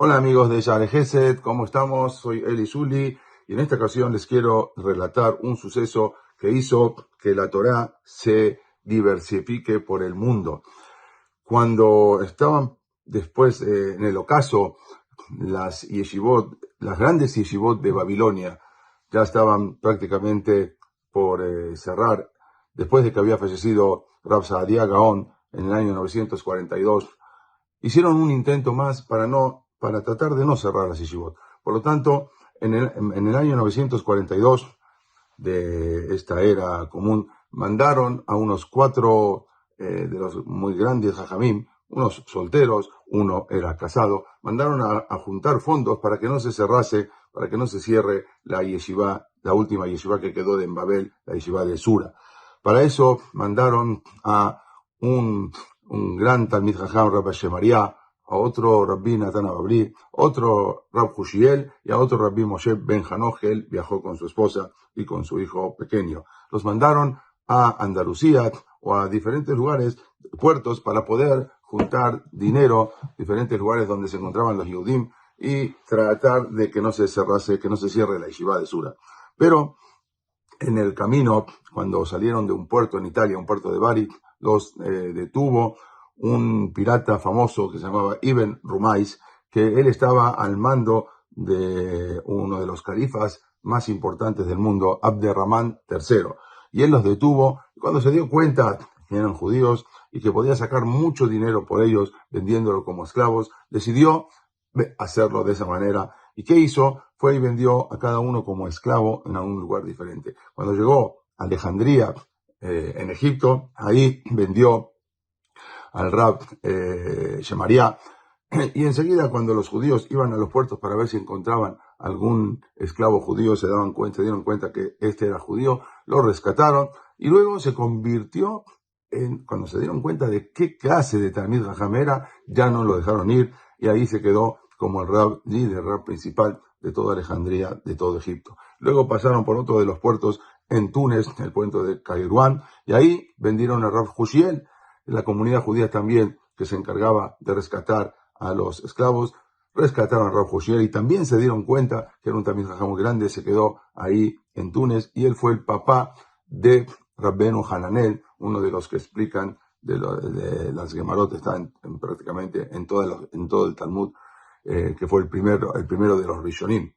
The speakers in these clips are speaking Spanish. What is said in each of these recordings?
Hola amigos de Share Gesed, ¿cómo estamos? Soy Eli Zuli y en esta ocasión les quiero relatar un suceso que hizo que la Torá se diversifique por el mundo. Cuando estaban después en el ocaso, las yeshivot, las grandes yeshivot de Babilonia ya estaban prácticamente por cerrar, después de que había fallecido Rab Saadia Gaon en el año 942. Hicieron un intento más para tratar de no cerrar las yeshivot. Por lo tanto, en el año 942 de esta era común, mandaron a unos 4 de los muy grandes jajamim, unos solteros, uno era casado, mandaron a juntar fondos para que no se cerrase, para que no se cierre la yeshiva, la última yeshiva que quedó de Babel, la yeshiva de Sura. Para eso mandaron a un gran Talmid Jajam, Rabbi Shemaria, a otro Rabbi Natan Ababli, otro Rab Hushiel y a otro Rabbi Moshe Ben Hanoch, que él viajó con su esposa y con su hijo pequeño. Los mandaron a Andalucía o a diferentes lugares, puertos, para poder juntar dinero, diferentes lugares donde se encontraban los Yehudim, y tratar de que no se cerrase, que no se cierre la yeshiva de Sura. Pero en el camino, cuando salieron de un puerto en Italia, un puerto de Bari, los detuvo un pirata famoso que se llamaba Ibn Rumais, que él estaba al mando de uno de los califas más importantes del mundo, Abderramán III. Y él los detuvo, y cuando se dio cuenta que eran judíos y que podía sacar mucho dinero por ellos vendiéndolo como esclavos, decidió hacerlo de esa manera. ¿Y qué hizo? Fue y vendió a cada uno como esclavo en un lugar diferente. Cuando llegó a Alejandría, en Egipto, ahí vendió al Rab Shemaria, y enseguida cuando los judíos iban a los puertos para ver si encontraban algún esclavo judío, se dieron cuenta que este era judío, lo rescataron y luego se convirtió cuando se dieron cuenta de qué clase de Talmid Jajam era, ya no lo dejaron ir y ahí se quedó como el Rab líder, Rab principal de toda Alejandría, de todo Egipto. Luego pasaron por otro de los puertos en Túnez, el puerto de Kairouan, y ahí vendieron a Rab Hushiel, la comunidad judía también que se encargaba de rescatar a los esclavos, rescataron a Rab Hushiel y también se dieron cuenta que era un Talmid Jajam muy grande, se quedó ahí en Túnez y él fue el papá de Rabbenu Hananel, uno de los que explican de las Gemarot, está prácticamente en todo el Talmud, que fue el primero de los Rishonim.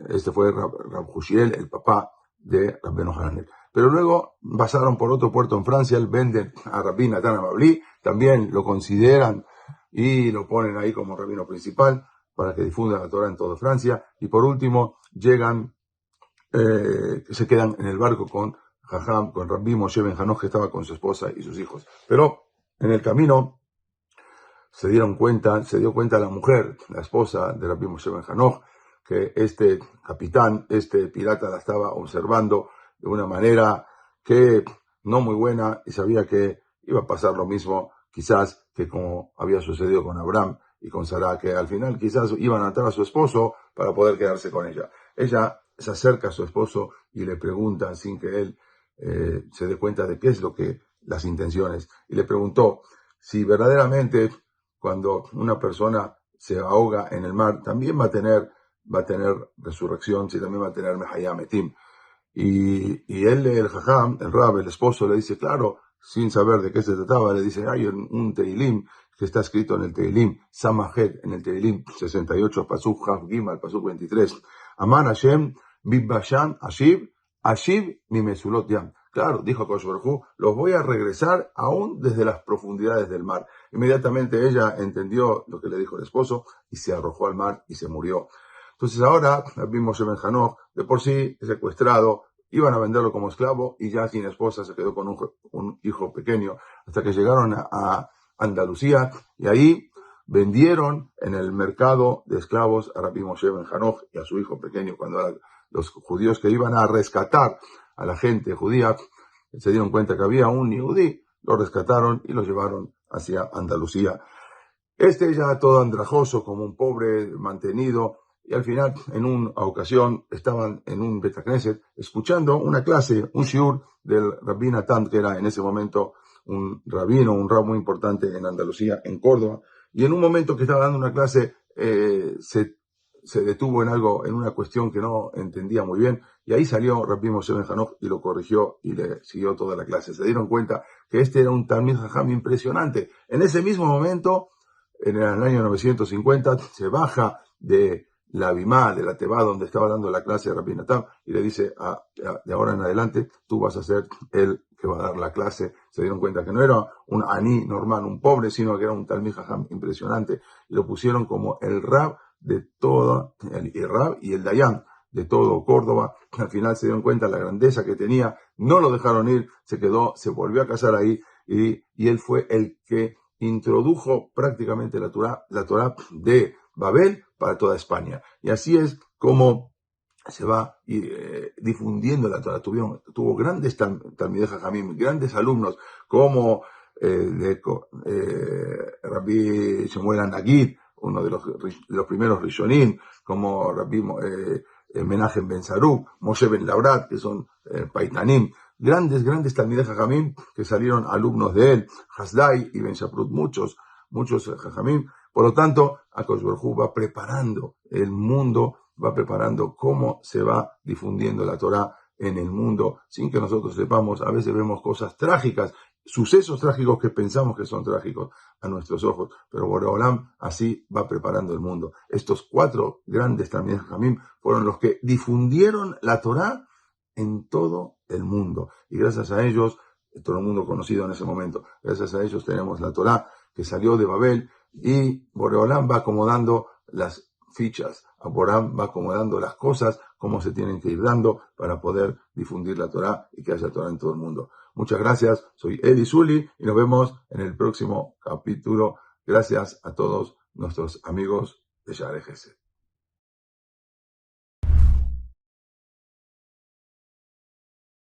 Este fue Rab Hushiel, el papá de Rabbenu Hananel. Pero luego pasaron por otro puerto en Francia, venden a Rabbi Natan Ababli, también lo consideran y lo ponen ahí como rabino principal para que difunda la Torah en toda Francia. Y por último, se quedan en el barco con Rabbi Moshe Ben Hanoch, que estaba con su esposa y sus hijos. Pero en el camino se dio cuenta la mujer, la esposa de Rabbi Moshe Ben Hanoch, que este capitán, este pirata la estaba observando de una manera que no muy buena y sabía que iba a pasar lo mismo quizás que como había sucedido con Abraham y con Sarah, que al final quizás iban a matar a su esposo para poder quedarse con ella. Ella se acerca a su esposo y le pregunta, sin que él se dé cuenta de qué es las intenciones, y le preguntó si verdaderamente cuando una persona se ahoga en el mar también va a tener resurrección, si también va a tener Mehayametim. Y él, el Jajam, el Rab, el esposo, le dice, claro, sin saber de qué se trataba, le dice, hay un Teilim que está escrito en el Teilim, Samajet, en el Teilim 68, Pasuk Haf Gimal, Pasuk 23, Aman Hashem, Bibashan, Ashiv, mi Mesulot Yam. Claro, dijo Kosh Baruj Hu, los voy a regresar aún desde las profundidades del mar. Inmediatamente ella entendió lo que le dijo el esposo y se arrojó al mar y se murió. Entonces ahora, vimos Ben Hanoch, de por sí secuestrado, iban a venderlo como esclavo y ya sin esposa se quedó con un hijo pequeño, hasta que llegaron a Andalucía y ahí vendieron en el mercado de esclavos a Rabbi Moshe Ben Hanoch y a su hijo pequeño. Cuando los judíos que iban a rescatar a la gente judía se dieron cuenta que había un yehudí, lo rescataron y lo llevaron hacia Andalucía. Ya todo andrajoso, como un pobre mantenido, y al final, en una ocasión, estaban en un Beit Knesset escuchando una clase, un shiur del Rabbi Natan, que era en ese momento un rabino, un rab muy importante en Andalucía, en Córdoba, y en un momento que estaba dando una clase, se detuvo en algo, en una cuestión que no entendía muy bien, y ahí salió Rabbi Moshe Ben Hanoch y lo corrigió y le siguió toda la clase. Se dieron cuenta que este era un Talmid Jajam impresionante. En ese mismo momento, en el año 950, se baja de la Bimá, de la Tebá, donde estaba dando la clase de Rabbi Natan, y le dice, de ahora en adelante, tú vas a ser el que va a dar la clase. Se dieron cuenta que no era un aní normal, un pobre, sino que era un Talmid Jajam impresionante, y lo pusieron como el Rab de toda, el Rab y el Dayan de todo Córdoba. Al final se dieron cuenta de la grandeza que tenía, no lo dejaron ir, se quedó, se volvió a casar ahí, y él fue el que introdujo prácticamente la Torá de Babel para toda España. Y así es como se va difundiendo la Torá. Tuvo grandes Talmidei Jajamim, grandes alumnos, como Rabbi Shemuel Anagid, uno de los primeros Rishonim, como Rabbi Menachem Ben Saruk, Moshe Ben Laurat, que son Paitanim, grandes Talmidei Jajamim, que salieron alumnos de él, Hasdai y Ben Shaprut, muchos Jajamim. Por lo tanto, Akadosh Baruj Hu va preparando el mundo, va preparando cómo se va difundiendo la Torá en el mundo, sin que nosotros sepamos. A veces vemos cosas trágicas, sucesos trágicos que pensamos que son trágicos a nuestros ojos, pero Boreolam así va preparando el mundo. Estos 4 grandes Talmidei Jajamim fueron los que difundieron la Torá en todo el mundo, y gracias a ellos, todo el mundo conocido en ese momento, gracias a ellos tenemos la Torá que salió de Babel, y Boreolam va acomodando las fichas, Boreolam va acomodando las cosas, cómo se tienen que ir dando para poder difundir la Torá y que haya Torá en todo el mundo. Muchas gracias, soy Eli Zuli y nos vemos en el próximo capítulo. Gracias a todos nuestros amigos de Shaarei Gesed.